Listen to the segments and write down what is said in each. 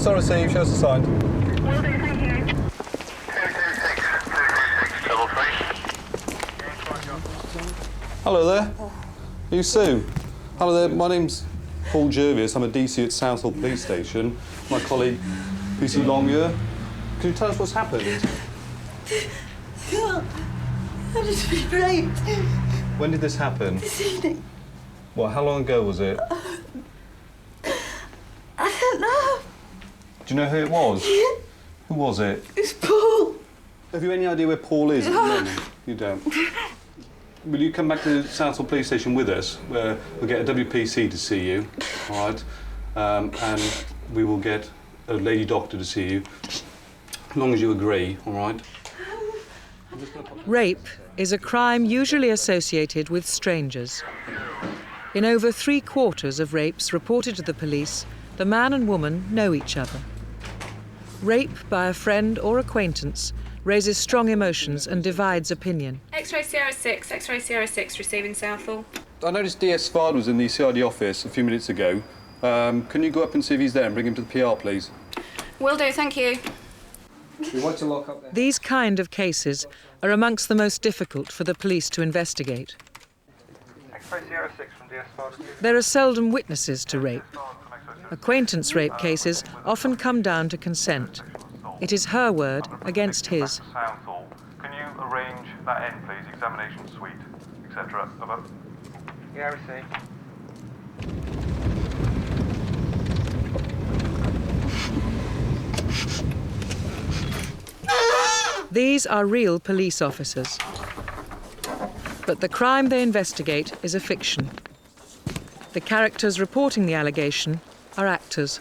SR received, shows assigned. Will do, thank you. Hello there. Are you Sue? Hello there, my name's Paul Jervis. I'm a DC at Southall Police Station. My colleague, Lucy Longyear. Can you tell us what's happened? I just been raped. When did this happen? This evening. What, how long ago was it? I don't know. Do you know who it was? Yeah. Who was it? It's Paul. Have you any idea where Paul is at the moment? You don't. Will you come back to Southall Police Station with us, where we'll get a WPC to see you, all right? And we will get a lady doctor to see you, as long as you agree, all right? Rape is a crime usually associated with strangers. In over 3/4 of rapes reported to the police, the man and woman know each other. Rape by a friend or acquaintance raises strong emotions and divides opinion. X-ray Sierra 6, X-ray Sierra 6, receiving Southall. I noticed DS Svard was in the CID office a few minutes ago. Can you go up and see if he's there and bring him to the PR, please? Will do, thank you. We want to lock up there. These kind of cases are amongst the most difficult for the police to investigate. X-ray Sierra 6 from DS Svard. There are seldom witnesses to rape. Acquaintance rape cases often come down to consent. It is her word against his. Southall. Can you arrange that end, please? Examination suite, etc. Over. Yeah, received. These are real police officers. But the crime they investigate is a fiction. The characters reporting the allegation are actors.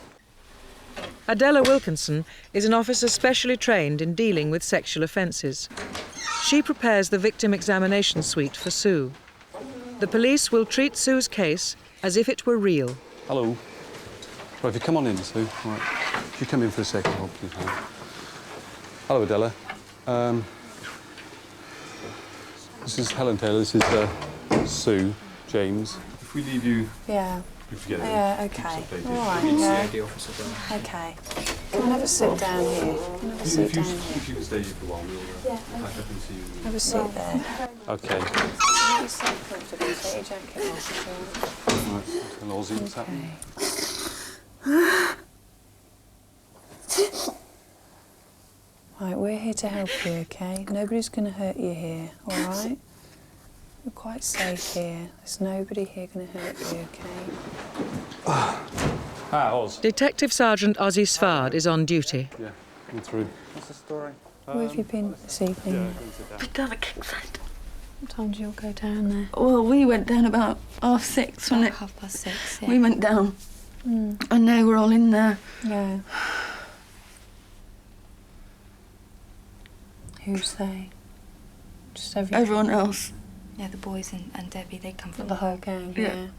Adela Wilkinson is an officer specially trained in dealing with sexual offences. She prepares the victim examination suite for Sue. The police will treat Sue's case as if it were real. Hello. Right, if you come on in, Sue. Right. If you come in for a second, hold please. Hello, Adela. This is Helen Taylor. This is Sue James. If we leave you... Yeah. You forget it. Yeah, OK. All right, yeah. OK. Can I have a sit down here? Can I have a sit down here? If you can stay here for a while, we'll pack up and see you. Have a seat there. OK. Have you sit comfortably? Take your jacket off as well. Right, and Aussie, what's happening? Right, we're here to help you, OK? Nobody's going to hurt you here, all right? We're quite safe here. There's nobody here going to hurt you, OK? Oz. Detective Sergeant Ozzie Svard is on duty. Yeah, come through. What's the story? Where have you been this evening? Yeah, go and sit down. Been down at Kingside. What time do you all go down there? Well, we went down about 6:30, wasn't it? 6:30, yeah. We went down. And they were all in there. Yeah. Who's they? Just Everyone else. Yeah, the boys and Debbie, they come from The whole gang, Yeah.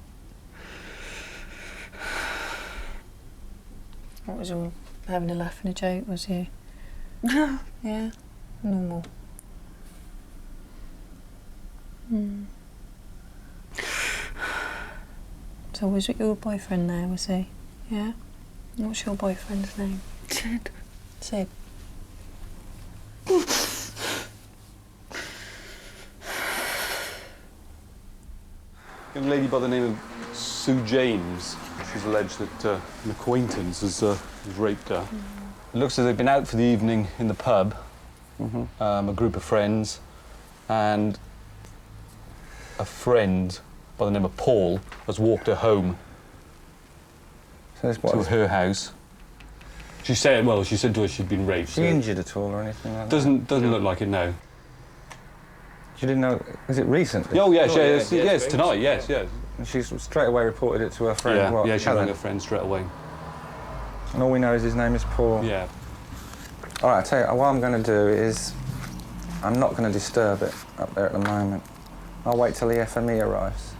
What was all having a laugh and a joke, was you? Yeah. Yeah? Normal. So was it your boyfriend there, was he? Yeah? What's your boyfriend's name? Sid. Sid. Young lady by the name of Sue James. She's alleged that an acquaintance has raped her. It looks as they've been out for the evening in the pub, a group of friends, and a friend by the name of Paul has walked her home to her house. She said, well, she said to us she'd been raped. Was she injured at all or anything like that? Doesn't look like it, no. She didn't know, is it recent? Oh, yes, yes, tonight, yes. And she's straight away reported it to her friend, Yeah, what, yeah, she rang Helen? her friend straight away. And all we know is his name is Paul. Yeah. All right, I'll tell you, what I'm going to do is I'm not going to disturb it up there at the moment. I'll wait till the FME arrives.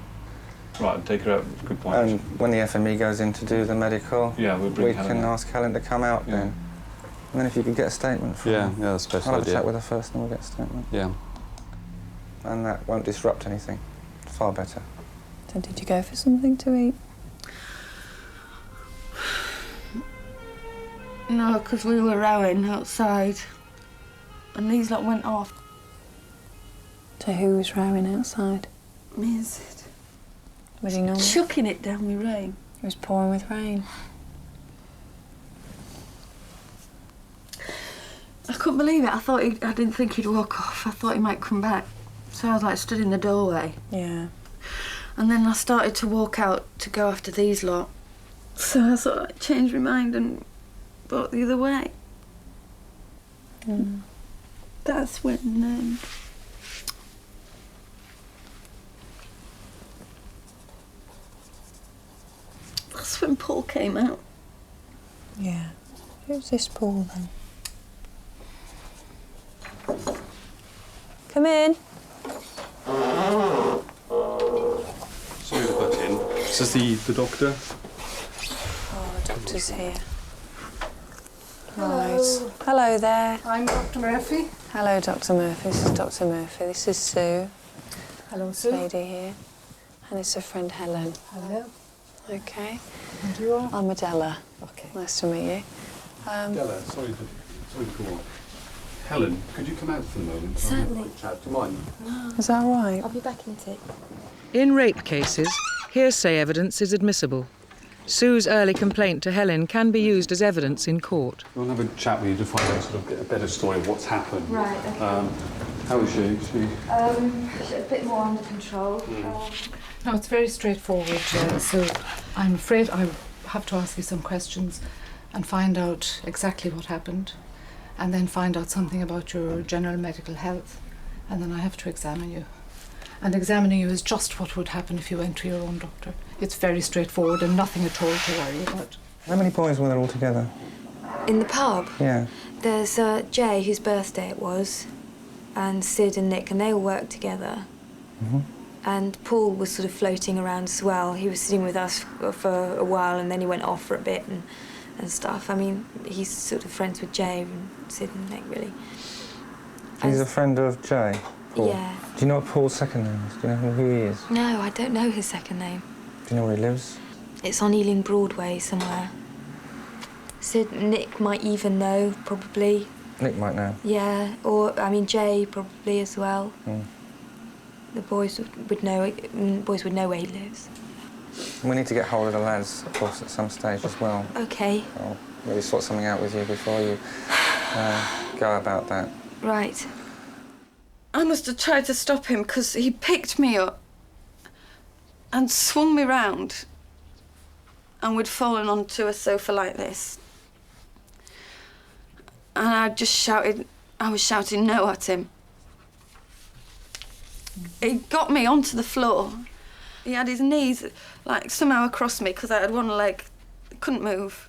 Right, take her out. Good point. And when the FME goes in to do the medical, Yeah, we'll bring we Helen can in. ask Helen to come out then. And then if you could get a statement from her. Yeah, that's the best I'll have a idea. chat with her first and we'll get a statement. Yeah. And that won't disrupt anything. Far better. So did you go for something to eat? No, because we were rowing outside and these lot went off. So who was rowing outside? Me and Sid. Was he normal? Chucking it down with rain. It was pouring with rain. I couldn't believe it. I didn't think he'd walk off. I thought he might come back. So I was like stood in the doorway. Yeah. And then I started to walk out to go after these lot. So I sort of like changed my mind and walked the other way. That's when Paul came out. Yeah. Who's this Paul then? Come in. Sorry to butt in. This is the doctor. Oh, the doctor's here. Right. Hello there. I'm Dr. Murphy. Hello, Dr. Murphy. This is Dr. Murphy. This is Sue. Hello, This Sue. lady here. And it's her friend Helen. Hello. Okay. And you are? I'm Adela. Okay. Nice to meet you. Della, sorry to go on. Helen, could you come out for a moment? Certainly. Chat. Do you mind? Is that all right? I'll be back in a tick. In rape cases, hearsay evidence is admissible. Sue's early complaint to Helen can be used as evidence in court. We'll have a chat with you to find out sort of get a better story of what's happened. Right, okay. How is she? A bit more under control. No, it's very straightforward, so I'm afraid I have to ask you some questions and find out exactly what happened, and then find out something about your general medical health, and then I have to examine you. And examining you is just what would happen if you went to your own doctor. It's very straightforward and nothing at all to worry about. How many boys were there all together? In the pub, Yeah. there's Jay, whose birthday it was, and Sid and Nick, and they all worked together. And Paul was sort of floating around as well. He was sitting with us for a while, and then he went off for a bit and stuff. I mean, he's sort of friends with Jay and Sid and Nick, really. He's a friend of Jay? Paul. Yeah. Do you know what Paul's second name is? Do you know who he is? No, I don't know his second name. Do you know where he lives? It's on Ealing Broadway somewhere. Nick might even know, probably. Nick might know. Yeah, or, I mean, Jay probably as well. The boys would know where he lives. We need to get hold of the lads, of course, at some stage as well. Okay. I'll maybe sort something out with you before you go about that. Right. I must have tried to stop him because he picked me up and swung me round and we'd fallen onto a sofa like this. And I was shouting no at him. He got me onto the floor. He had his knees like somehow across me because I had one leg, couldn't move.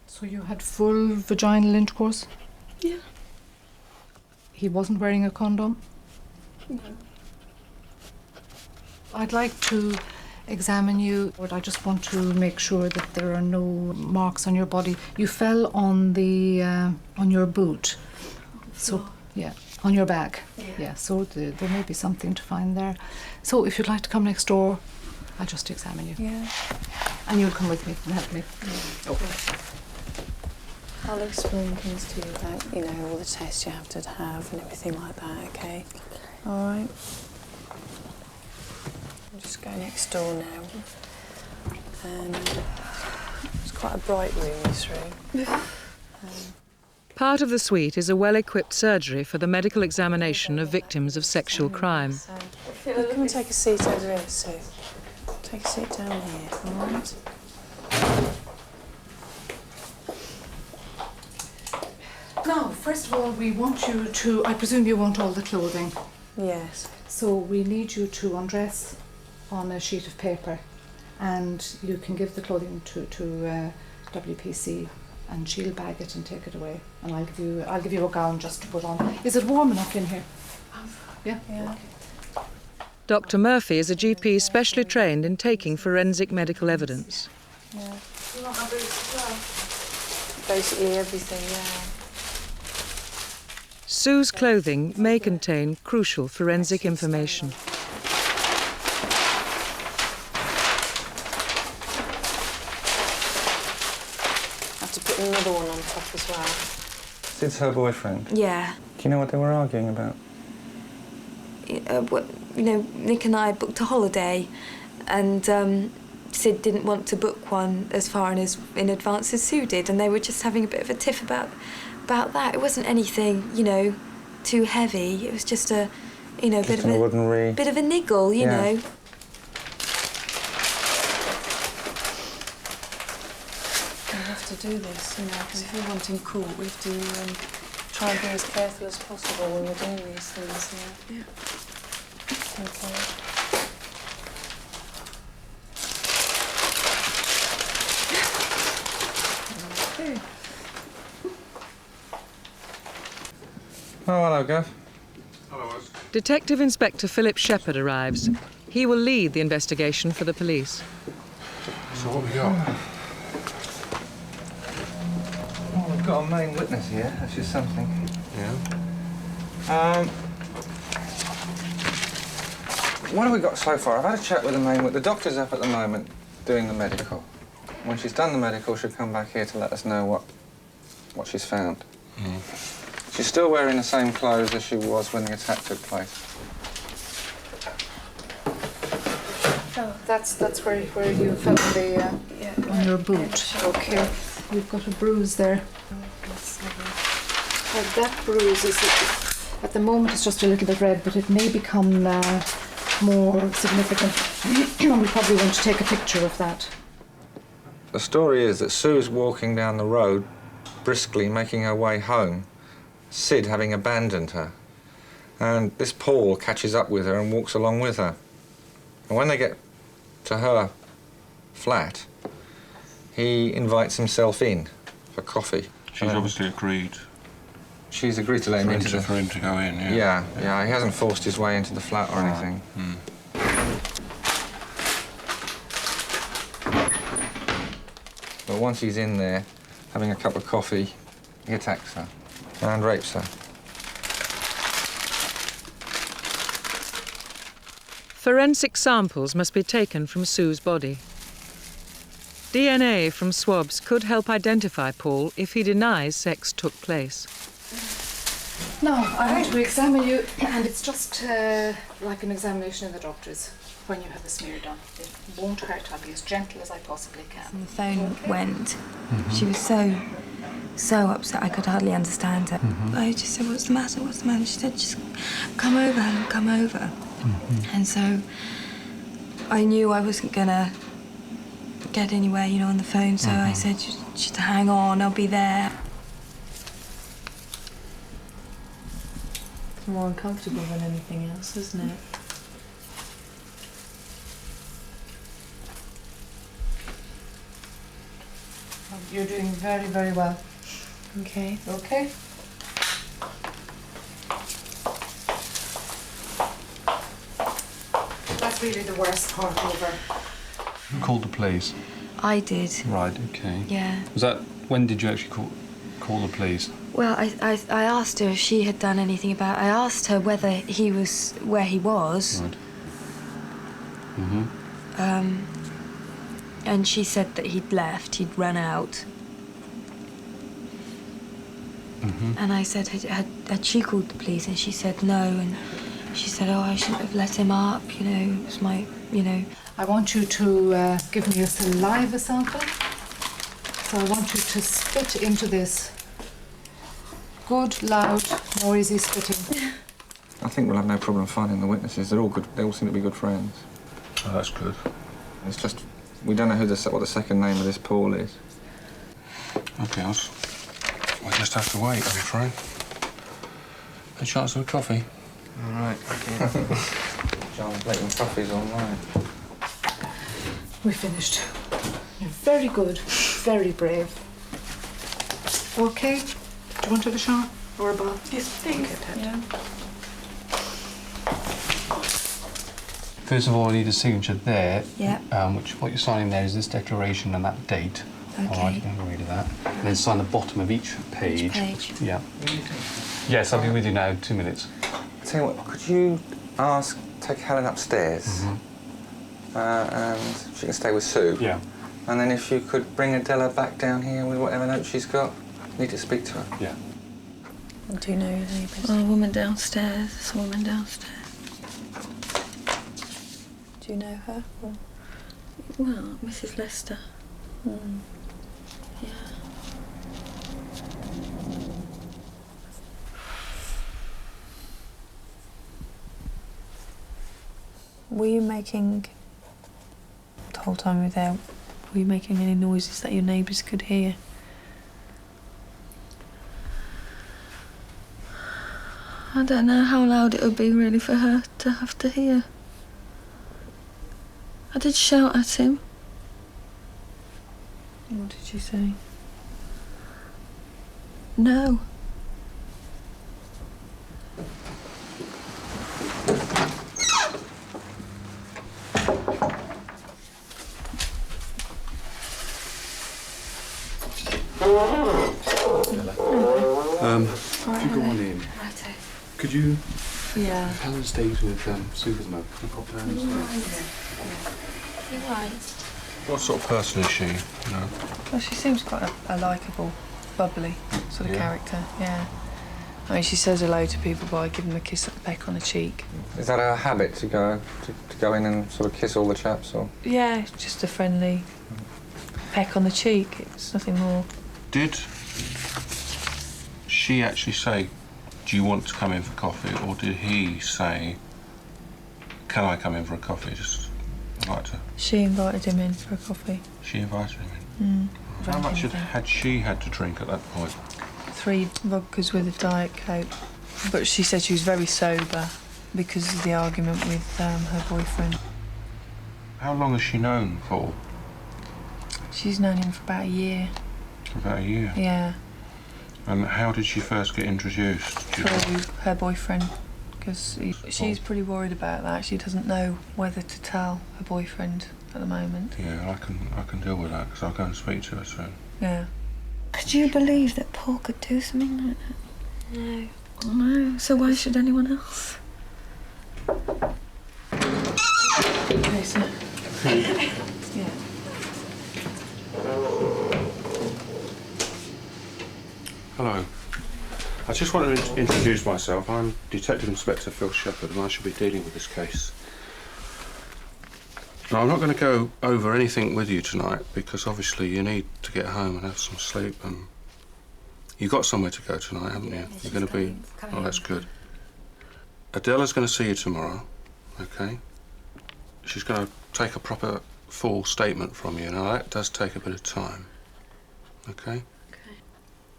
So you had full vaginal intercourse? Yeah. He wasn't wearing a condom? No. I'd like to examine you, but I just want to make sure that there are no marks on your body. You fell on the on your boot. So, yeah, on your back. Yeah, so there may be something to find there. So if you'd like to come next door, I'll just examine you. Yeah. And you'll come with me and help me. Okay. I'll explain things to you about, you know, all the tests you have to have and everything like that, okay? All right. I'll just go next door now. And it's quite a bright room, this room. Part of the suite is a well-equipped surgery for the medical examination of victims of sexual crime. So, come and take a seat over here, Sue. Take a seat down here, all right? Now, first of all, we want you to, I presume you want all the clothing. Yes. So we need you to undress on a sheet of paper, and you can give the clothing to WPC, and she'll bag it and take it away. And I'll give you a gown just to put on. Is it warm enough in here? Yeah. Yeah. Dr. Murphy is a GP specially trained in taking forensic medical evidence. Yeah. You want my boots as well? Basically everything, yeah. Sue's clothing may contain crucial forensic information. I have to put another one on top as well. Sid's her boyfriend? Yeah. Do you know what they were arguing about? Nick and I booked a holiday, and Sid didn't want to book one as far in advance as Sue did, and they were just having a bit of a tiff about that. It wasn't anything, too heavy. It was just a, bit of a niggle, you know. We have to do this, because if we want him caught, we have to try and be as careful as possible when we're doing these things. Yeah. Okay. Oh, hello, Gav. Detective Inspector Philip Shepherd arrives. He will lead the investigation for the police. So what we got? Well, we've got a main witness here, which is something. Yeah. What have we got so far? I've had a chat with the main witness. The doctor's up at the moment doing the medical. When she's done the medical, she'll come back here to let us know what she's found. She's still wearing the same clothes as she was when the attack took place. Oh, that's where you found the on your boot. Okay, you've got a bruise there. That bruise is at the moment it's just a little bit red, but it may become more significant. We probably want to take a picture of that. The story is that Sue is walking down the road, briskly making her way home, Sid having abandoned her. And this Paul catches up with her and walks along with her. And when they get to her flat, he invites himself in for coffee. She's obviously agreed. She's agreed to let him into for him to go in, yeah. Yeah, he hasn't forced his way into the flat or anything. But once he's in there, having a cup of coffee, he attacks her and rapes her. Forensic samples must be taken from Sue's body. DNA from swabs could help identify Paul if he denies sex took place. Now, I want to examine you, and it's just like an examination in the doctor's when you have a smear done. It won't hurt. I'll be as gentle as I possibly can. And the phone went. She was so upset I could hardly understand her. I just said, what's the matter? She said, just come over, Helen, come over. And so I knew I wasn't gonna get anywhere, on the phone, so I said, just hang on, I'll be there. It's more uncomfortable than anything else, isn't it? You're doing very, very well. Okay. Okay? That's really the worst part over. Who called the police? I did. Right, okay. Yeah. When did you actually call the police? Well, I asked her if she had done anything about it. I asked her whether he was where he was. Right. And she said that he'd left, he'd run out. And I said, had she called the police? And she said no. And she said, oh, I shouldn't have let him up, it was my, I want you to give me a saliva sample. So I want you to spit into this. Good, loud, noisy spitting. I think we'll have no problem finding the witnesses. They're all good. They all seem to be good friends. Oh, that's good. It's just we don't know what the second name of this Paul is. Okay, we'll just have to wait, I'm afraid. A chance of a coffee? All right. John's making coffees all night. We're finished. You're very good, very brave. Okay? Do you want to have a shower or a bath? Yes, thanks. Yeah. First of all, I need a signature there. Yeah. What you're signing there is this declaration and that date. Okay. All right, you can have a read of that. And then sign the bottom of each page. Each page. Yeah. Yes, I'll be with you now. 2 minutes. I tell you what, could you take Helen upstairs? And she can stay with Sue. Yeah. And then if you could bring Adela back down here with whatever note she's got. Need to speak to her. Yeah. Do you know your neighbours? Oh, a woman downstairs. There's a woman downstairs. Do you know her? Or... Well, Mrs. Lester. Mm. Yeah. Were you making, the whole time you were there, were you making any noises that your neighbours could hear? I don't know how loud it would be really for her to have to hear. I did shout at him. What did you say? No. If you go on in, Righto. could you... Yeah. Helen stays with Sue at the moment. Can you pop downstairs? What sort of person is she, you know? Well, she seems quite a likeable, bubbly sort of character, yeah. I mean, she says hello to people by giving them a kiss at the peck on the cheek. Is that her habit to go in and sort of kiss all the chaps, or? Yeah, just a friendly peck on the cheek. It's nothing more. Did she actually say, do you want to come in for coffee, or did he say, can I come in for a coffee? Just like to... She invited him in for a coffee. She invited him in? How much had she had to drink at that point? 3 vodkas with a Diet Coke. But she said she was very sober because of the argument with her boyfriend. How long has she known Paul? She's known him for about a year. About a year? Yeah. And how did she first get introduced? Through her boyfriend. Because she's pretty worried about that. She doesn't know whether to tell her boyfriend at the moment. Yeah, I can deal with that, because I'll go and speak to her soon. Yeah. Could you believe that Paul could do something like that? No. No. So why should anyone else? Okay, so... yeah. Hello. I just wanted to introduce myself. I'm Detective Inspector Phil Shepherd, and I shall be dealing with this case. Now, I'm not going to go over anything with you tonight, because obviously you need to get home and have some sleep, and you've got somewhere to go tonight, haven't you? You're going to be... Oh, that's good. Adela's going to see you tomorrow, OK? She's going to take a proper, full statement from you. Now, that does take a bit of time, OK?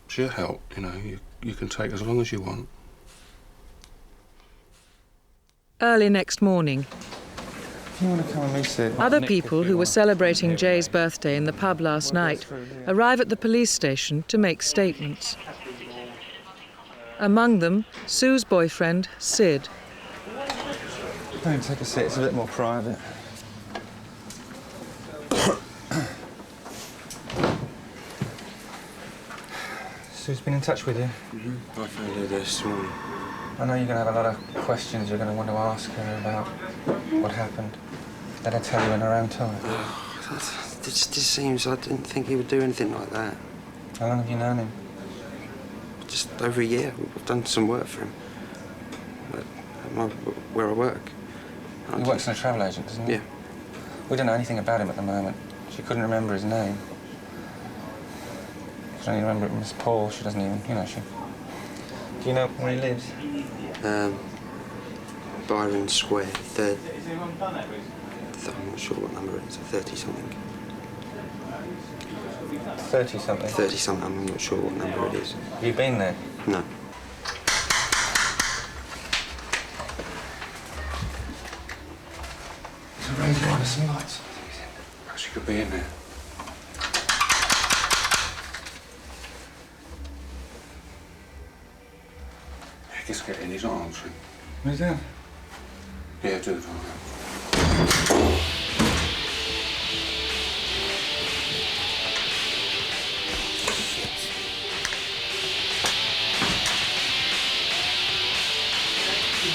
She'll help, you know, you can take as long as you want. Early next morning, You want to come and meet Sid? other people who were celebrating Jay's birthday in the pub last night arrive at the police station to make statements. Among them, Sue's boyfriend, Sid. Don't take a seat, it's a bit more private. Sue's been in touch with you? I found her this morning. I know you're going to have a lot of questions you're going to want to ask her about what happened. Let her tell you in her own time. This seems... I didn't think he would do anything like that. How long have you known him? Just over a year. I've done some work for him. Where I work. He works in a travel agent, doesn't he? Yeah. We don't know anything about him at the moment. She couldn't remember his name. She doesn't even remember Miss Paul. She doesn't even, you know, she... Do you know where he lives? Byron Square, third... I'm not sure what number it is, 30-something. 30-something? 30-something, I'm not sure what number it is. Have you been there? No. There's a radio on and some lights. Perhaps she could be in there. Yeah, just get in, he's not answering. Who's that? Yeah, do it.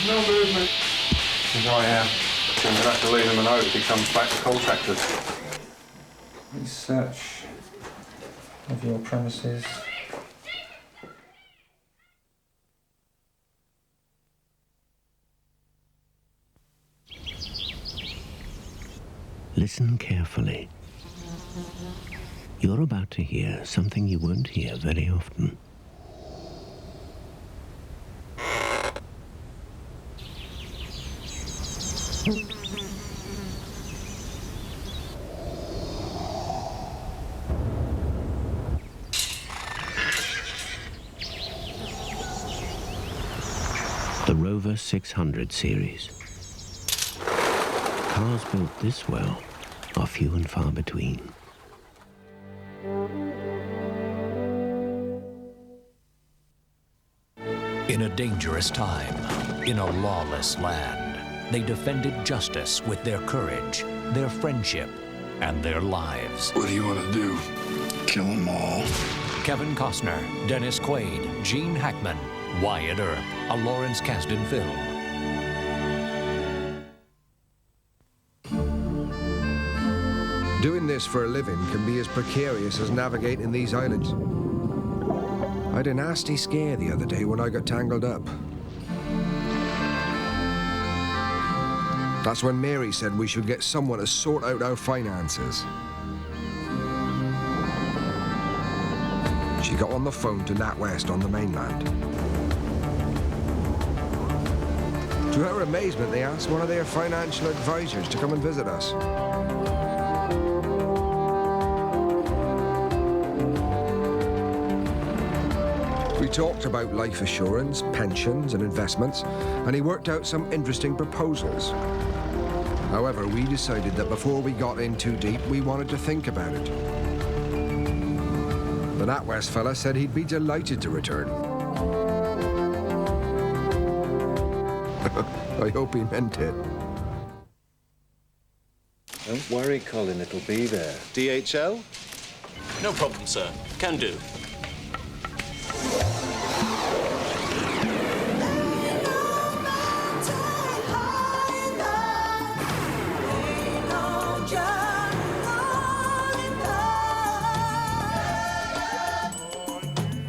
No movement. He's not here. I'm going to have to leave him a note if he comes back to contact us. Research of your premises. Listen carefully. You're about to hear something you won't hear very often. The Rover 600 series. Cars built this well are few and far between. In a dangerous time, in a lawless land, they defended justice with their courage, their friendship, and their lives. What do you want to do? Kill them all? Kevin Costner, Dennis Quaid, Gene Hackman, Wyatt Earp, a Lawrence Kasdan film. Doing this for a living can be as precarious as navigating these islands. I had a nasty scare the other day when I got tangled up. That's when Mary said we should get someone to sort out our finances. She got on the phone to NatWest on the mainland. To her amazement, they asked one of their financial advisors to come and visit us. We talked about life assurance, pensions and investments, and he worked out some interesting proposals. However, we decided that before we got in too deep, we wanted to think about it. The NatWest fella said he'd be delighted to return. I hope he meant it. Don't worry, Colin, it'll be there. DHL? No problem, sir. Can do.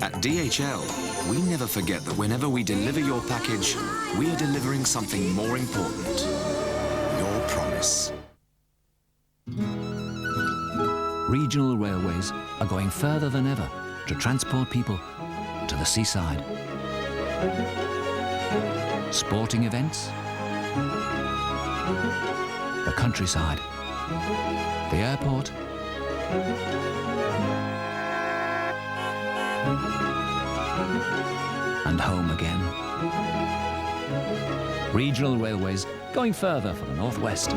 At DHL, we never forget that whenever we deliver your package, we are delivering something more important. Your promise. Regional railways are going further than ever to transport people to the seaside. Sporting events, the countryside, the airport, and home again. Regional railways going further for the Northwest.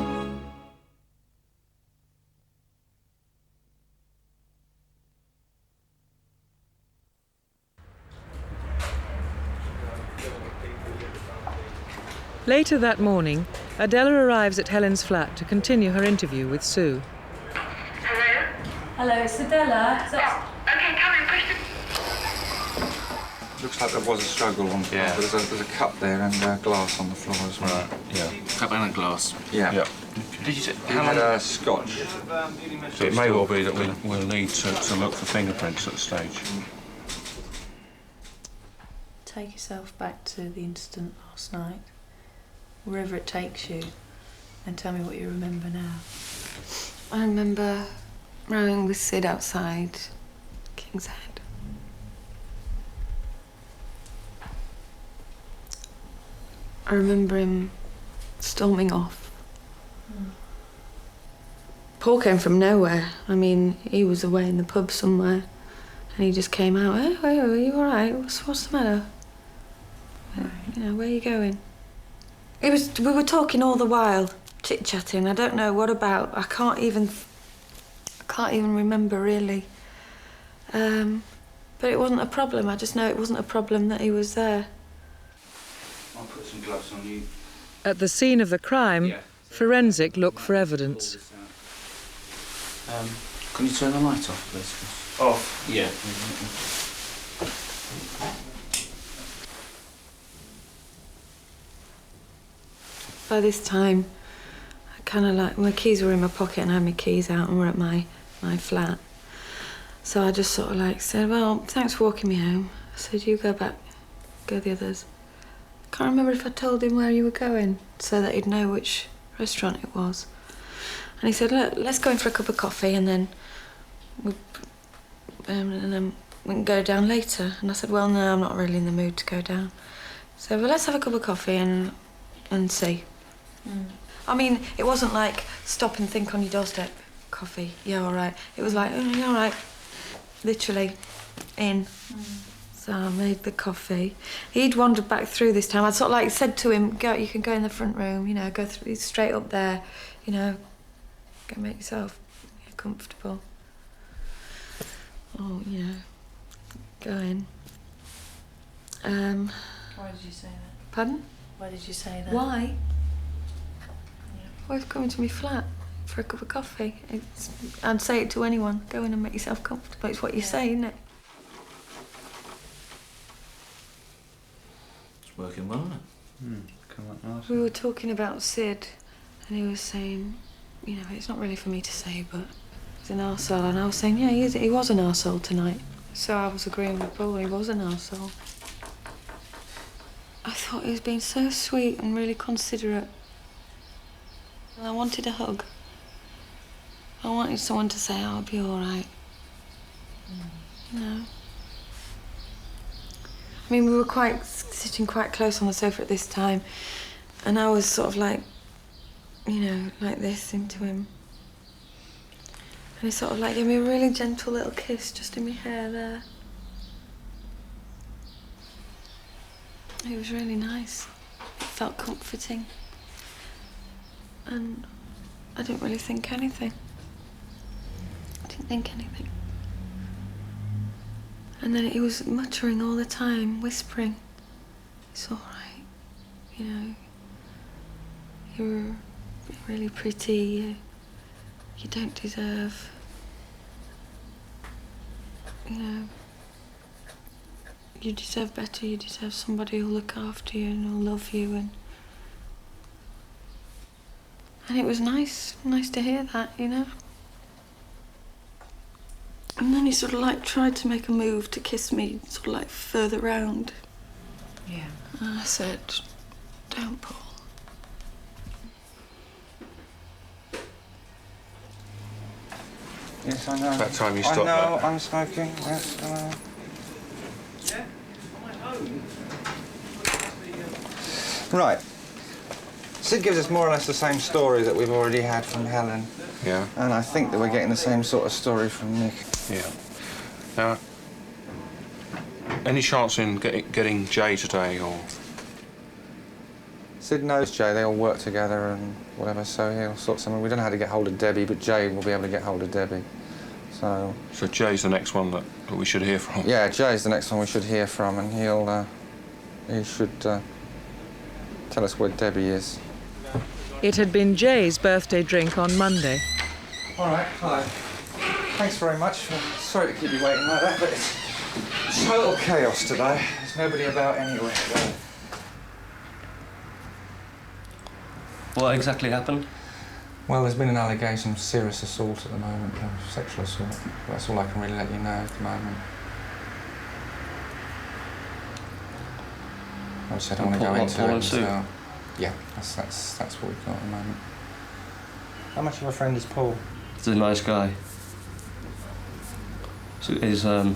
Later that morning, Adela arrives at Helen's flat to continue her interview with Sue. Hello? Hello, it's Adela. Okay, come in, push Looks like there was a struggle on the floor. Yeah. There's a cup there and glass on the floor as well. Right, yeah. Cup and a glass. Yeah. Yeah. Did you say he had scotch? So it may well be that we'll need to look for fingerprints at the stage. Take yourself back to the incident last night, wherever it takes you, and tell me what you remember now. I remember rowing with Sid outside King's Head. I remember him storming off. Paul came from nowhere. I mean, he was away in the pub somewhere, and he just came out. Hey, are you all right? What's the matter? You know, where are you going? We were talking all the while, chit-chatting. I don't know what about. I can't even remember really. But it wasn't a problem. I just know it wasn't a problem that he was there. I'll put some gloves on you. At the scene of the crime, forensic look for evidence. Can you turn the light off, please? Off? Yeah. By this time, I kind of like, my keys were in my pocket and I had my keys out and were at my my flat. So I just sort of like said, well, thanks for walking me home. I said, you go back, go the others. I can't remember if I told him where you were going so that he'd know which restaurant it was. And he said, look, let's go in for a cup of coffee and then we can go down later. And I said, well, no, I'm not really in the mood to go down. So, well, let's have a cup of coffee and see. I mean, it wasn't like stop and think on your doorstep coffee. Yeah, all right. It was like, yeah, all right. Literally in. So I made the coffee. He'd wandered back through this time. I'd sort of like said to him, go, you can go in the front room, you know, go through straight up there, you know, go make yourself comfortable. Or, you know, go in. Why did you say that? Pardon? Why did you say that? Why? Always coming to me flat for a cup of coffee. I'd say it to anyone. Go in and make yourself comfortable. It's what you say, isn't it? It's working well, isn't it? Come on, nice. We were talking about Sid, and he was saying, you know, it's not really for me to say, but he's an arsehole. And I was saying, yeah, he was an arsehole tonight. So I was agreeing with Paul, he was an arsehole. I thought he was being so sweet and really considerate. And I wanted a hug. I wanted someone to say, oh, I'll be all right. You know? I mean, we were sitting quite close on the sofa at this time, and I was sort of like, you know, like this into him. And he sort of like gave me a really gentle little kiss just in my hair there. It was really nice. It felt comforting. And I didn't really think anything. I didn't think anything. And then he was muttering all the time, whispering, it's all right, you know, you're really pretty, you don't deserve, you know, you deserve better, you deserve somebody who'll look after you and who'll love you, and it was nice to hear that, you know. And then he sort of like tried to make a move to kiss me, sort of like further round. Yeah. And I said, don't, Paul. Yes, I know. It's about time you stopped I know, that. I'm smoking. Yes, I know. Yeah, on my home. Right. Sid gives us more or less the same story that we've already had from Helen. Yeah. And I think that we're getting the same sort of story from Nick. Yeah. Now, any chance in getting Jay today, or...? Sid knows Jay, they all work together and whatever, so he'll sort something. We don't know how to get hold of Debbie, but Jay will be able to get hold of Debbie. So Jay's the next one that we should hear from? Yeah, Jay's the next one we should hear from, and he should tell us where Debbie is. It had been Jay's birthday drink on Monday. All right, hi. Thanks very much. Sorry to keep you waiting like that, but it's total chaos today. There's nobody about anywhere. What exactly happened? Well, there's been an allegation of serious assault at the moment, sexual assault. That's all I can really let you know at the moment. I just said I want to go into it until... Yeah, that's what we've got at the moment. How much of a friend is Paul? He's a nice guy. He's a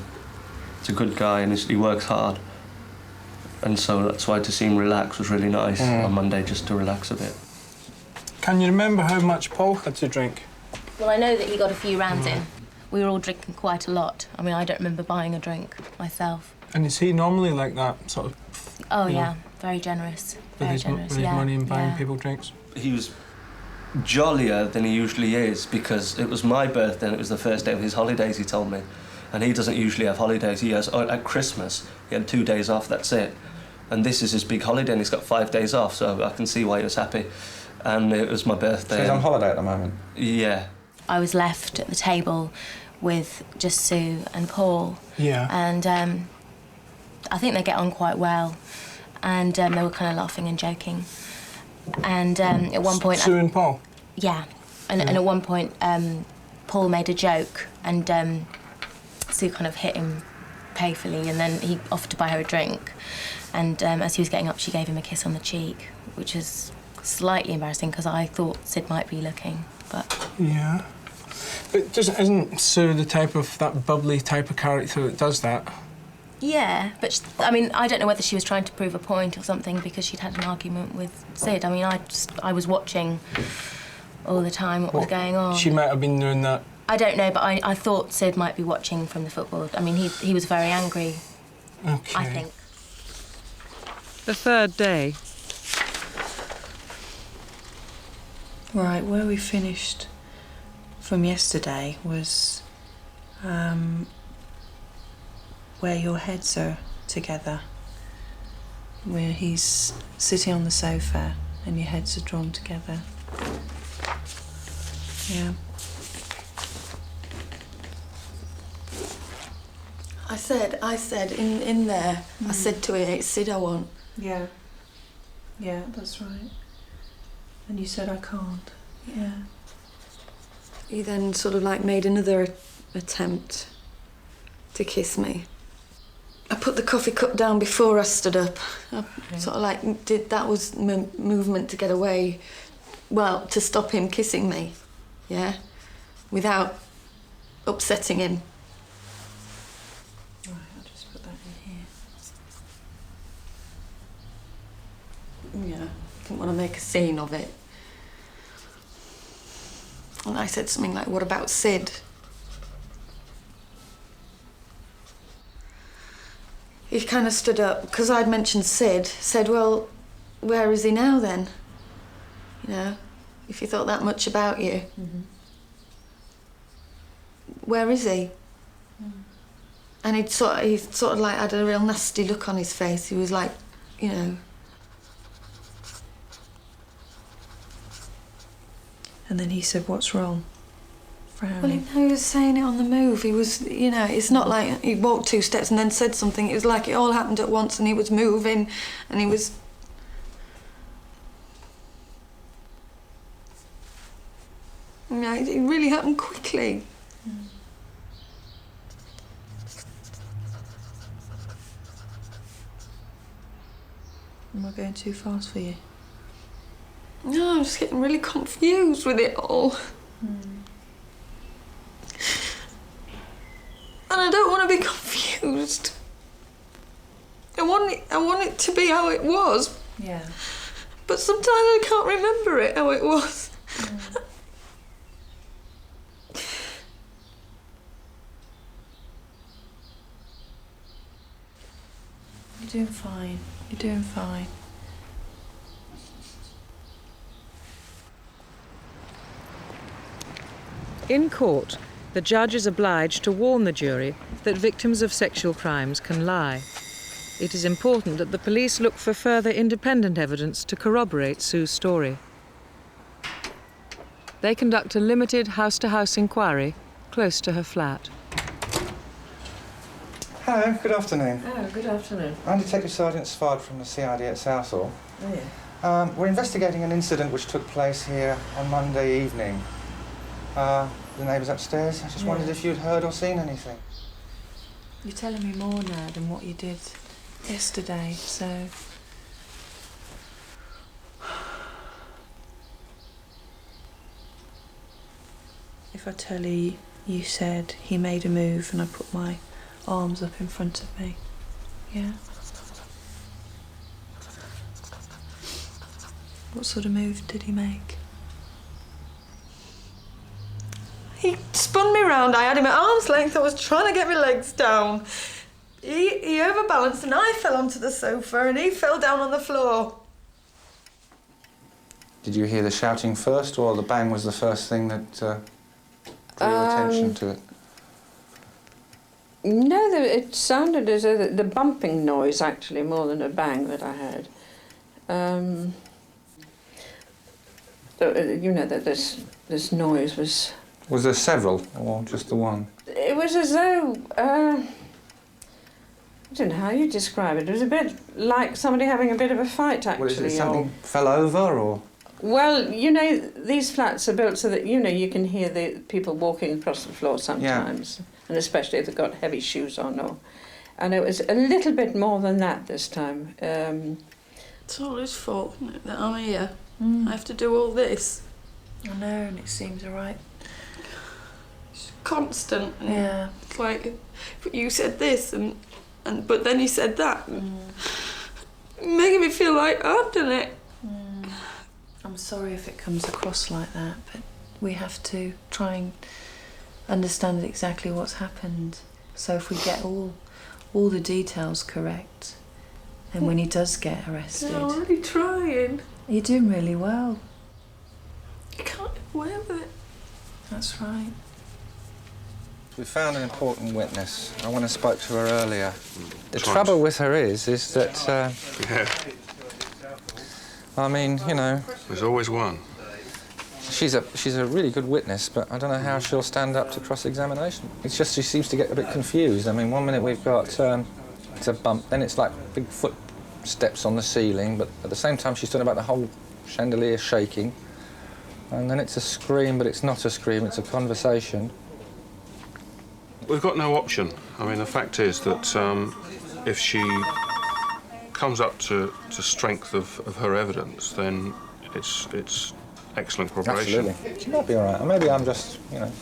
good guy, and he works hard. And so that's why to see him relax was really nice on Monday, just to relax a bit. Can you remember how much Paul had to drink? Well, I know that he got a few rounds in. We were all drinking quite a lot. I mean, I don't remember buying a drink myself. And is he normally like that, sort of? Oh, yeah, very generous. Very with generous, his money and buying people drinks? He was jollier than he usually is because it was my birthday and it was the first day of his holidays, he told me. And he doesn't usually have holidays. He has, at Christmas, he had 2 days off, that's it. And this is his big holiday and he's got 5 days off, so I can see why he was happy. And it was my birthday. So he's on holiday at the moment? Yeah. I was left at the table with just Sue and Paul. Yeah. And I think they get on quite well. And they were kind of laughing and joking. And at one point... Sue and Paul? Yeah. And at one point, Paul made a joke and Sue kind of hit him playfully, and then he offered to buy her a drink. And as he was getting up, she gave him a kiss on the cheek, which is slightly embarrassing because I thought Sid might be looking, but... Yeah. But isn't Sue that bubbly type of character that does that? Yeah, but I mean, I don't know whether she was trying to prove a point or something because she'd had an argument with Sid. I mean, I was watching all the time what was going on. She might have been doing that. I don't know, but I thought Sid might be watching from the football. I mean, he was very angry, okay. I think. The third day. Right, where we finished from yesterday was where your heads are together, where he's sitting on the sofa and your heads are drawn together. Yeah. I said in there, I said to her, it's Sid I want. Yeah. Yeah, that's right. And you said I can't. Yeah. He then sort of like made another attempt to kiss me. I put the coffee cup down before I stood up. I sort of like that was movement to get away, well, to stop him kissing me, yeah, without upsetting him. Right, I'll just put that in here. Yeah, I didn't want to make a scene of it. And I said something like, what about Sid? He kind of stood up, because I'd mentioned Sid, said, well, where is he now then? You know, if you thought that much about you. Mm-hmm. Where is he? And he sort of like had a real nasty look on his face. He was like, you know. And then he said, what's wrong? Well, he was saying it on the move. He was, you know, it's not like he walked 2 steps and then said something. It was like it all happened at once and he was moving and he was... You know, it really happened quickly. Am I going too fast for you? No, I'm just getting really confused with it all. And I don't want to be confused. I want it to be how it was. Yeah. But sometimes I can't remember it how it was. You're doing fine. You're doing fine. In court, the judge is obliged to warn the jury that victims of sexual crimes can lie. It is important that the police look for further independent evidence to corroborate Sue's story. They conduct a limited house-to-house inquiry close to her flat. Hello, good afternoon. Oh, good afternoon. I'm Detective Sergeant Svard from the CID at Southall. Oh, yeah. We're investigating an incident which took place here on Monday evening. The neighbours upstairs. I just wondered if you'd heard or seen anything. You're telling me more now than what you did yesterday, so... If I tell you, you said he made a move and I put my arms up in front of me, yeah? What sort of move did he make? He spun me round. I had him at arm's length. I was trying to get my legs down. He overbalanced and I fell onto the sofa and he fell down on the floor. Did you hear the shouting first, or the bang was the first thing that drew your attention to it? No, it sounded as though the bumping noise, actually, more than a bang that I heard. You know, that this noise was... Was there several, or just the one? It was as though... I don't know how you describe it. It was a bit like somebody having a bit of a fight, actually. Well, something fell over, or...? Well, you know, these flats are built so that, you know, you can hear the people walking across the floor sometimes, and especially if they've got heavy shoes on. And it was a little bit more than that this time. It's all his fault, isn't it, that I'm here? I have to do all this. I know, and it seems all right. It's constant. Yeah. It's like, but you said this, but then you said that. Making me feel like I've done it. I'm sorry if it comes across like that, but we have to try and understand exactly what's happened. So if we get all the details correct, then when he does get arrested... I'm already trying. You're doing really well. I can't get away with it. That's right. We found an important witness. I went and spoke to her earlier. The trouble with her is that... I mean, you know... There's always one. She's a really good witness, but I don't know how she'll stand up to cross-examination. It's just she seems to get a bit confused. I mean, one minute we've got it's a bump, then it's like big footsteps on the ceiling, but at the same time she's talking about the whole chandelier shaking. And then it's a scream, but it's not a scream, it's a conversation. We've got no option. I mean, the fact is that if she comes up to strength of her evidence, then it's excellent corroboration. Absolutely. She might be all right. Or maybe I'm just, you know...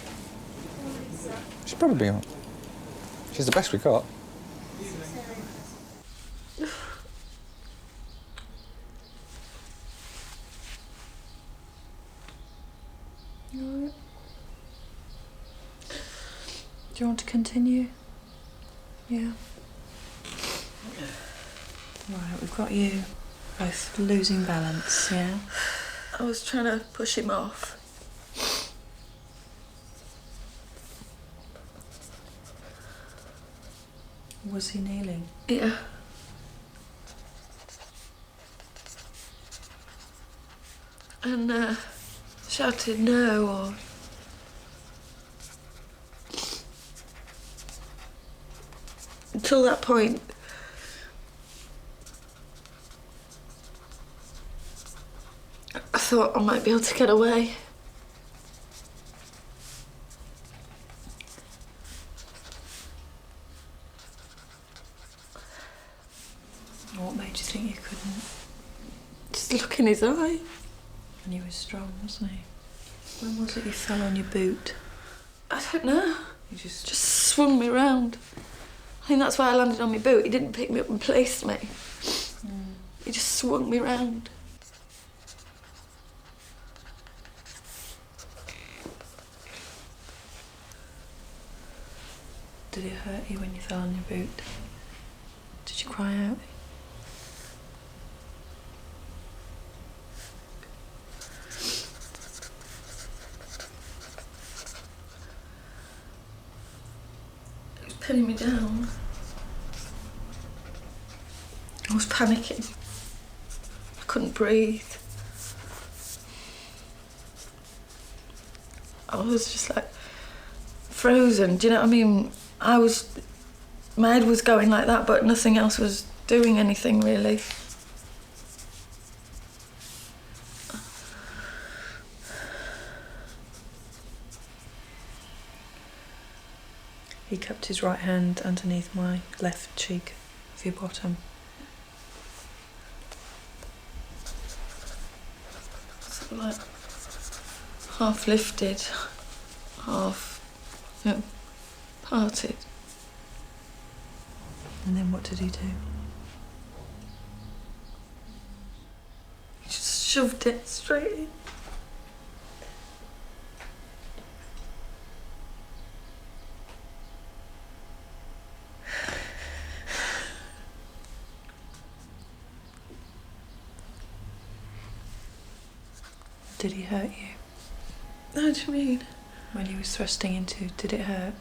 She'll probably be all right. She's the best we got. You all right? Do you want to continue? Yeah. Right, we've got you both losing balance, yeah? I was trying to push him off. Was he kneeling? Yeah. And shouted no, or... Until that point, I thought I might be able to get away. What made you think you couldn't? Just look in his eye. And he was strong, wasn't he? When was it you fell on your boot? I don't know. You just swung me round. I think that's why I landed on my boot. He didn't pick me up and place me. He just swung me round. Did it hurt you when you fell on your boot? Did you cry out? It was pinning me down. I was panicking. I couldn't breathe. I was just like frozen, do you know what I mean? My head was going like that, but nothing else was doing anything really. He kept his right hand underneath my left cheek of your bottom. Sort of like half lifted, half, you know, parted. And then what did he do? He just shoved it straight in. Did he hurt you? How do you mean? When he was thrusting into, did it hurt?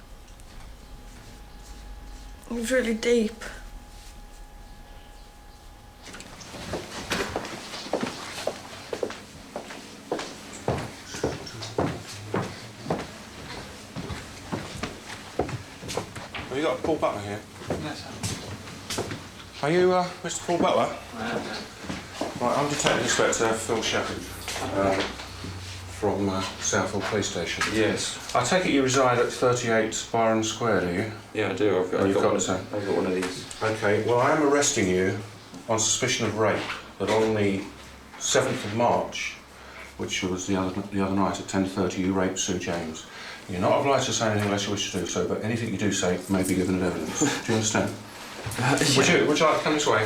It was really deep. Have you got Paul Butler here? Yes, Are you Mr. Paul Butler? I am. Right, I'm Detective Inspector Phil Shepherd. From Southall Police Station. Yes. I take it you reside at 38 Byron Square, do you? Yeah, I do. I've got one of these. OK, well, I am arresting you on suspicion of rape, but on the 7th of March, which was the other night at 10:30, you raped Sue James. You're not obliged to say anything unless you wish to do so, but anything you do say may be given as evidence. Do you understand? Yeah. Would you like to come this way?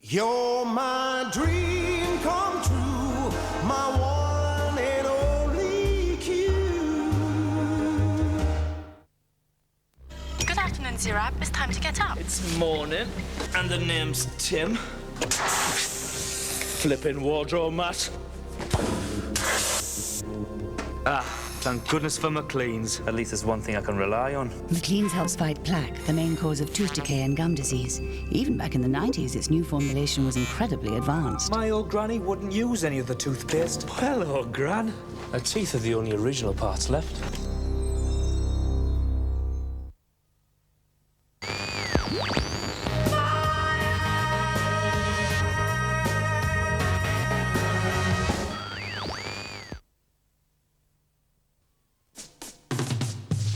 You're my dream come true, my one and only cue. Good afternoon, Zirab. It's time to get up. It's morning, and the name's Tim. Flipping wardrobe mat. Thank goodness for McLean's. At least there's one thing I can rely on. McLean's helps fight plaque, the main cause of tooth decay and gum disease. Even back in the 90s, its new formulation was incredibly advanced. My old granny wouldn't use any of the toothpaste. Hello, Gran. Her teeth are the only original parts left.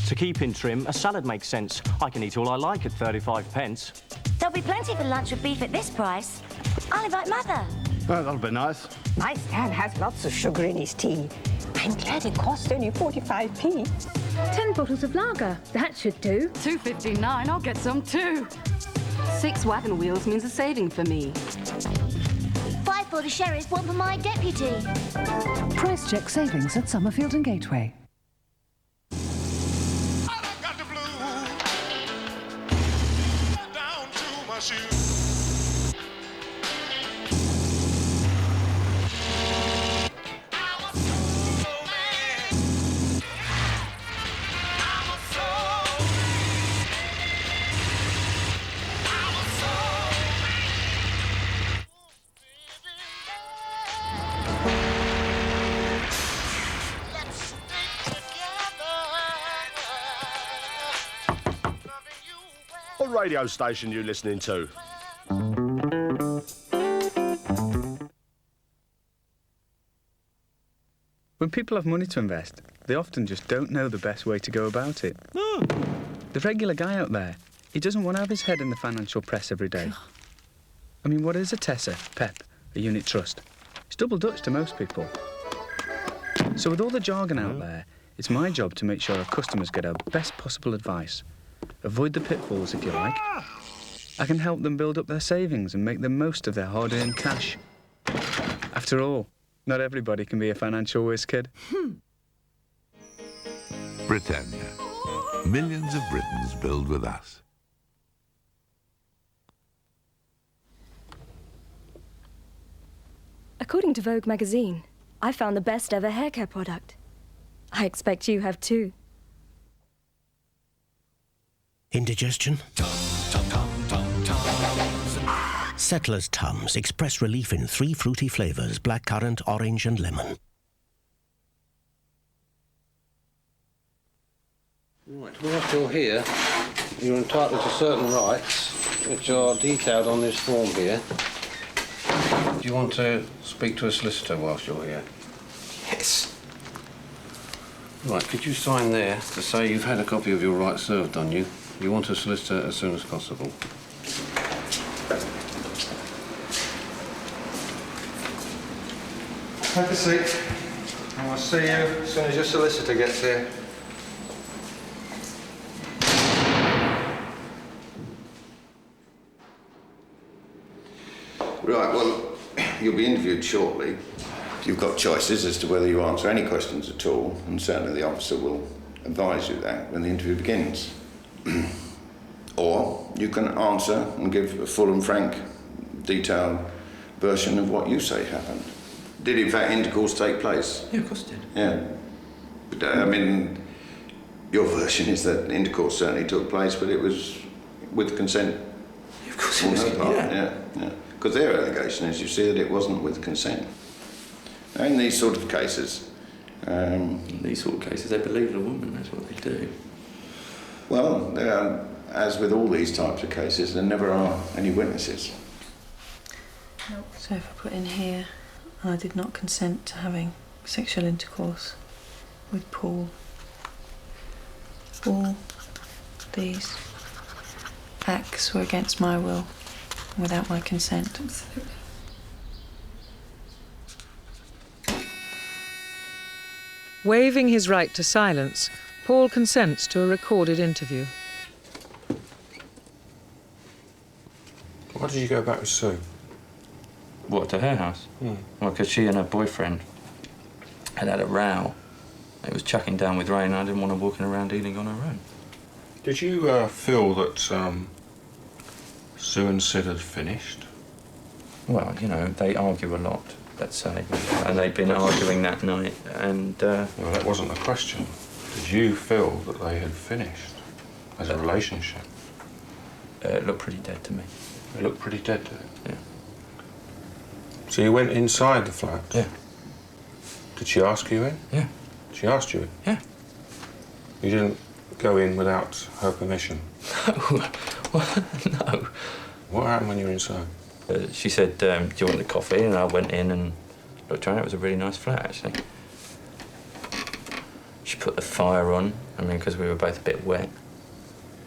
To keep in trim, a salad makes sense. I can eat all I like at 35p. There'll be plenty for lunch with beef at this price. I'll invite Mother. Well, that'll be nice. My Stan has lots of sugar in his tea. I'm glad it cost only 45p. 10 bottles of lager. That should do. $2.59. I'll get some too. 6 wagon wheels means a saving for me. 5 for the sheriff, 1 for my deputy. Price check savings at Summerfield and Gateway. What radio station you listening to? When people have money to invest, they often just don't know the best way to go about it. The regular guy out there, he doesn't want to have his head in the financial press every day. I mean, what is a Tessa, PEP, a unit trust? It's double Dutch to most people. So with all the jargon out there, it's my job to make sure our customers get our best possible advice. Avoid the pitfalls, if you like. I can help them build up their savings and make the most of their hard-earned cash. After all, not everybody can be a financial whiz kid. Britannia. Millions of Britons build with us. According to Vogue magazine, I found the best ever hair care product. I expect you have too. Indigestion? Settler's Tums express relief in 3 fruity flavours: blackcurrant, orange and lemon. Right, whilst you're here, you're entitled to certain rights, which are detailed on this form here. Do you want to speak to a solicitor whilst you're here? Yes. Right, could you sign there to say you've had a copy of your rights served on you? You want a solicitor as soon as possible. Have a seat. And we'll see you as soon as your solicitor gets here. Right, well, you'll be interviewed shortly. You've got choices as to whether you answer any questions at all, and certainly the officer will advise you that when the interview begins. Or you can answer and give a full and frank, detailed version of what you say happened. Did in fact intercourse take place? Yeah, of course it did. Yeah. But, I mean, your version is that intercourse certainly took place, but it was with consent. Yeah, of course it was, yeah. Because their allegation is, you see, that it wasn't with consent. In these sort of cases... In these sort of cases, they believe in a woman, that's what they do. Well, as with all these types of cases, there never are any witnesses. So if I put in here, I did not consent to having sexual intercourse with Paul. All these acts were against my will, without my consent. Absolutely. Waiving his right to silence, Paul consents to a recorded interview. Why did you go back with Sue? What, to her house? Well, because she and her boyfriend had a row. It was chucking down with rain and I didn't want her walking around Ealing on her own. Did you feel that Sue and Sid had finished? Well, you know, they argue a lot, let's say. And they'd been arguing that night and... Well, that wasn't the question. Did you feel that they had finished as a relationship? It looked pretty dead to me. It looked pretty dead to it? Yeah. So you went inside the flat? Yeah. Did she ask you in? Yeah. She asked you in? Yeah. You didn't go in without her permission? No. Well, no. What happened when you were inside? She said, do you want the coffee? And I went in and looked around. It was a really nice flat, actually. She put the fire on, I mean, because we were both a bit wet.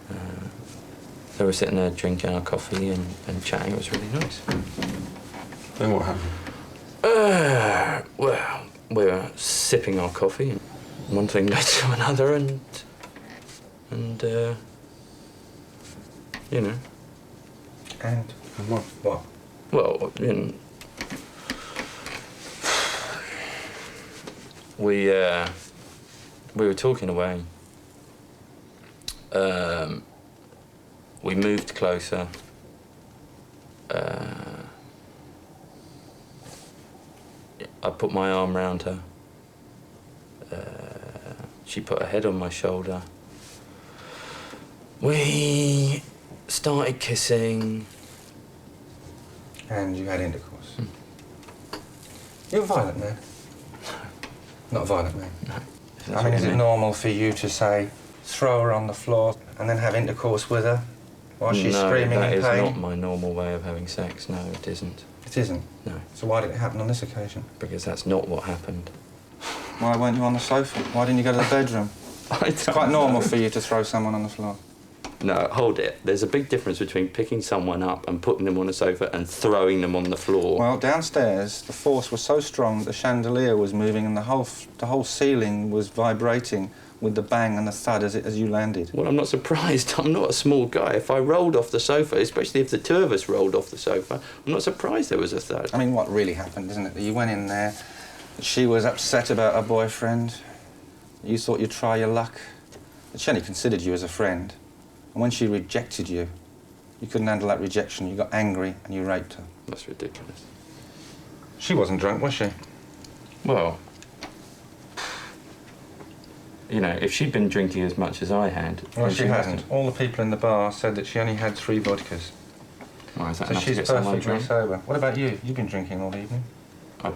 So we were sitting there drinking our coffee and chatting. It was really nice. Then what happened? Well, we were sipping our coffee and one thing led to another and you know. And what? What? Well, we were talking away. We moved closer. I put my arm round her. She put her head on my shoulder. We started kissing. And you had intercourse? You're a violent man? Not a violent man? No. I mean, is it normal for you to, say, throw her on the floor and then have intercourse with her while she's screaming in pain? No, that is not my normal way of having sex. No, it isn't. It isn't? No. So why did it happen on this occasion? Because that's not what happened. Why weren't you on the sofa? Why didn't you go to the bedroom? It's quite normal for you to throw someone on the floor. No, hold it. There's a big difference between picking someone up and putting them on a sofa and throwing them on the floor. Well, downstairs, the force was so strong that the chandelier was moving and the whole ceiling was vibrating with the bang and the thud as you landed. Well, I'm not surprised. I'm not a small guy. If I rolled off the sofa, especially if the two of us rolled off the sofa, I'm not surprised there was a thud. I mean, what really happened, isn't it? You went in there, she was upset about her boyfriend, you thought you'd try your luck, but she only considered you as a friend. And when she rejected you, you couldn't handle that rejection. You got angry and you raped her. That's ridiculous. She wasn't drunk, was she? Well, you know, if she'd been drinking as much as I had... Well, she hasn't. All the people in the bar said that she only had 3 vodkas. Well, is that so enough she's to get someone perfectly drunk? sober. What about you? You've been drinking all evening. I'd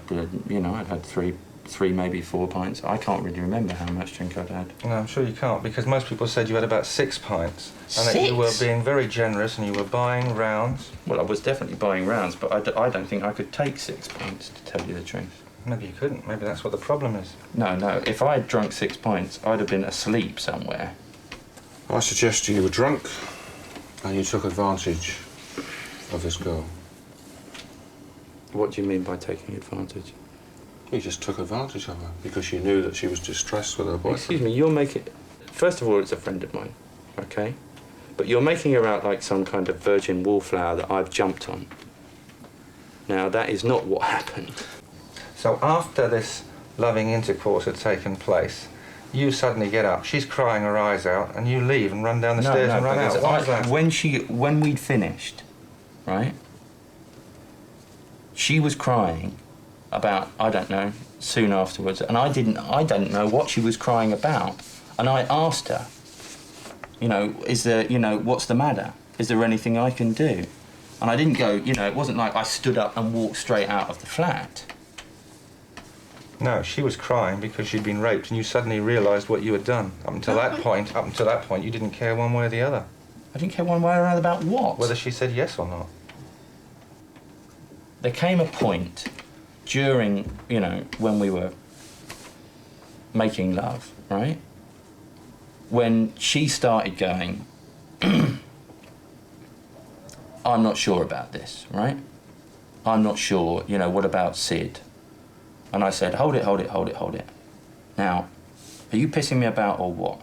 had three, maybe 4 pints. I can't really remember how much drink I'd had. No, I'm sure you can't, because most people said you had about 6 pints. And that 6? you were being very generous and you were buying rounds. Well, I was definitely buying rounds, but I don't think I could take 6 pints, to tell you the truth. Maybe you couldn't. Maybe that's what the problem is. No. If I had drunk 6 pints, I'd have been asleep somewhere. I suggest you were drunk and you took advantage of this girl. What do you mean by taking advantage? You just took advantage of her because you knew that she was distressed with her boyfriend. Excuse me, you're making... First of all, it's a friend of mine, OK? But you're making her out like some kind of virgin wallflower that I've jumped on. Now, that is not what happened. So after this loving intercourse had taken place, you suddenly get up, she's crying her eyes out, and you leave and run down the stairs and run out. Why is that? When we'd finished, right, she was crying about, I don't know, soon afterwards, and I didn't know what she was crying about. And I asked her, you know, is there, you know, what's the matter? Is there anything I can do? And I didn't go, you know, it wasn't like I stood up and walked straight out of the flat. No, she was crying because she'd been raped and you suddenly realised what you had done. Up until that point, you didn't care one way or the other. I didn't care one way or another about what? Whether she said yes or not. There came a point during, you know, when we were making love, right? When she started going, I'm not sure about this, right? I'm not sure, you know, what about Sid? And I said, hold it. Now, are you pissing me about or what?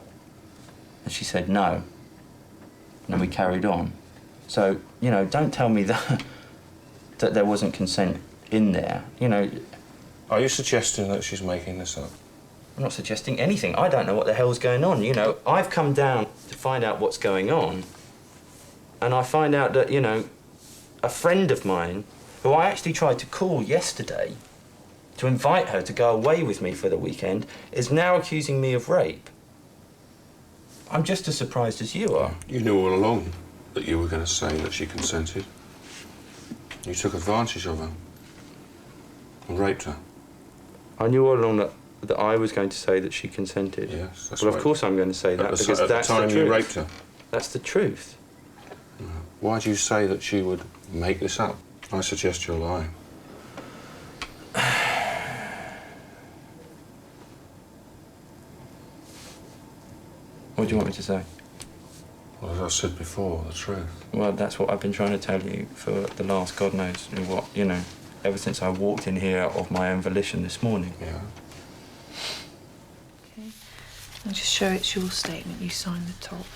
And she said, no. And then we carried on. So, you know, don't tell me that, that there wasn't consent in there, you know. Are you suggesting that she's making this up? I'm not suggesting anything. I don't know what the hell's going on, you know. I've come down to find out what's going on, and I find out that, you know, a friend of mine, who I actually tried to call yesterday to invite her to go away with me for the weekend, is now accusing me of rape. I'm just as surprised as you are. You knew all along that you were going to say that she consented. You took advantage of her and raped her. I knew all along that I was going to say that she consented. Yes, that's well, right. of course I'm going to say that, because at that's the time the truth. you raped her. That's the truth. Why do you say that she would make this up? I suggest you're lying. What do you want me to say? Well, as I said before, the truth. Well, that's what I've been trying to tell you for the last God knows what, you know, ever since I walked in here of my own volition this morning. Yeah. Okay. I'll just show it's your statement. You sign the top.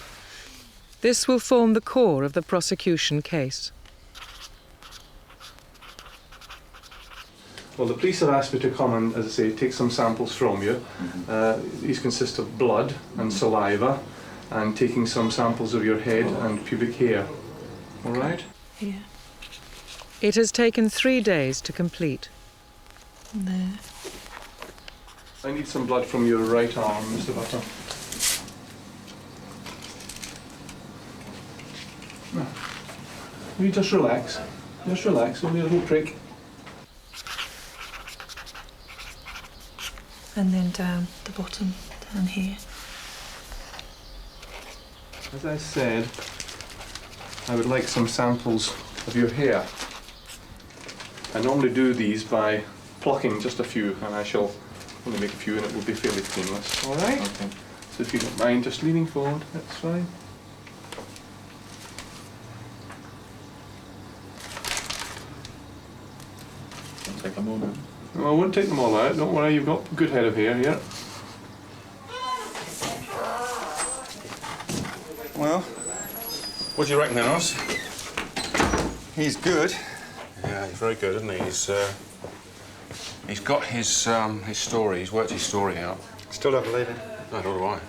This will form the core of the prosecution case. Well, the police have asked me to come and, as I say, take some samples from you. These consist of blood and saliva, and taking some samples of your head and pubic hair. All right? Yeah. It has taken 3 days to complete. There. I need some blood from your right arm, Mr. Butler. Now, will you just relax? Just relax, only a little prick. And then down the bottom, down here. As I said, I would like some samples of your hair. I normally do these by plucking just a few, and I shall only make a few, and it will be fairly painless. All right? Okay. So if you don't mind just leaning forward, that's fine. Don't take them all out. No, I won't take them all out. Don't worry, you've got a good head of hair here. Well, what do you reckon, Alice? He's good. Yeah, he's very good, isn't he? He's got his story. He's worked his story out. Still don't believe him. No, nor do I.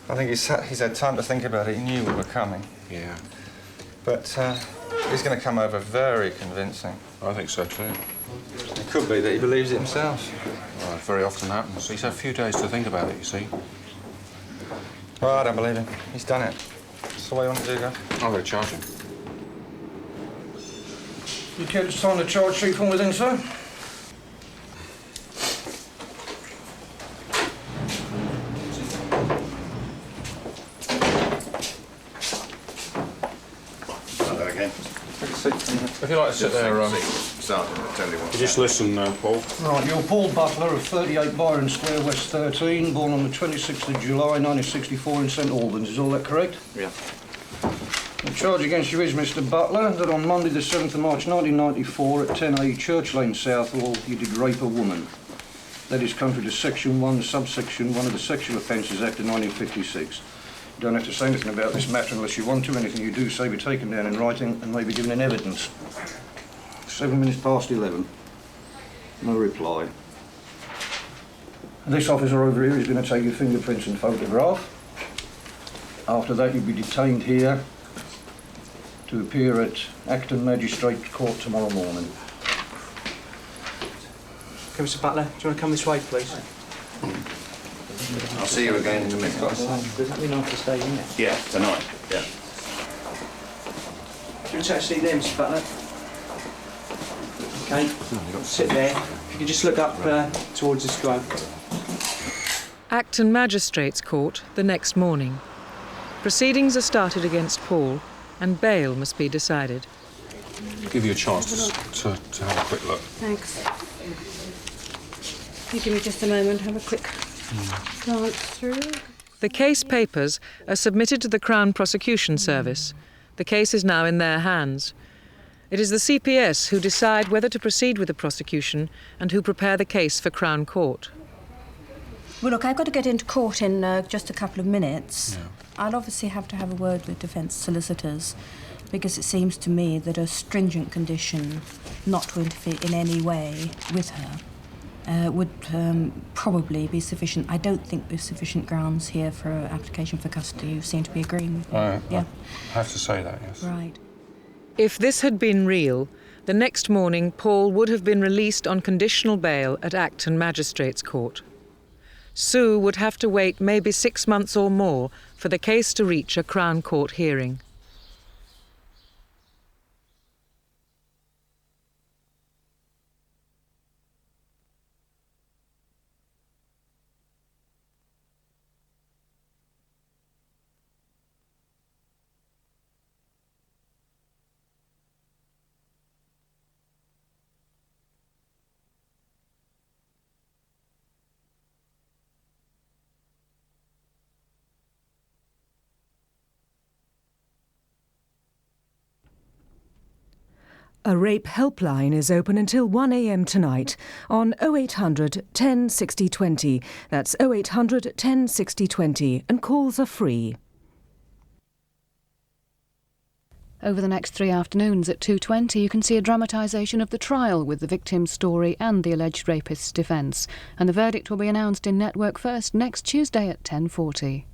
I think he's had time to think about it. He knew we were coming. Yeah. But he's going to come over very convincing. I think so too. It could be that he believes it himself. Well, it very often happens. He's had a few days to think about it, you see. Well, I don't believe him. He's done it. So what do you want to do, guys? I'm going to charge him. You care to sign the charge sheet from within, sir? Hello again. If you like to sit there, Sergeant, I'll tell you what. you just listen, Paul. Right, you're Paul Butler of 38 Byron Square, West 13, born on the 26th of July 1964 in St Albans. Is all that correct? Yeah. The charge against you is, Mr Butler, that on Monday the 7th of March 1994 at 10A Church Lane, Southall, you did rape a woman. That is contrary to Section 1, subsection 1 of the Sexual Offences Act of 1956. You don't have to say anything about this matter unless you want to. Anything you do say be taken down in writing and may be given in evidence. 7 minutes past 11. No reply. This officer over here is going to take your fingerprints and photograph. After that, you'll be detained here to appear at Acton Magistrate Court tomorrow morning. Okay, Mr Butler, do you want to come this way, please? I'll see you again in a minute. Does that mean I have to stay in there? Yeah, tonight. Yeah. Do you want to take a seat there, Mr Butler? Okay, sit there. If you can just look up towards the stroke. Acton Magistrates Court the next morning. Proceedings are started against Paul and bail must be decided. Give you a chance to have a quick look. Thanks. You give me just a moment, have a quick glance through. The case papers are submitted to the Crown Prosecution Service. The case is now in their hands. It is the CPS who decide whether to proceed with the prosecution and who prepare the case for Crown Court. Well, look, I've got to get into court in just a couple of minutes. Yeah. I'll obviously have to have a word with defence solicitors because it seems to me that a stringent condition not to interfere in any way with her would probably be sufficient. I don't think there's sufficient grounds here for application for custody. You seem to be agreeing with me. Yeah. I have to say that, yes. Right. If this had been real, the next morning Paul would have been released on conditional bail at Acton Magistrates Court. Sue would have to wait maybe 6 months or more for the case to reach a Crown Court hearing. A rape helpline is open until 1 a.m. tonight on 0800 10 60 20. That's 0800 10 60 20, and calls are free. Over the next 3 afternoons at 2:20 you can see a dramatisation of the trial with the victim's story and the alleged rapist's defence. And the verdict will be announced in Network First next Tuesday at 10:40.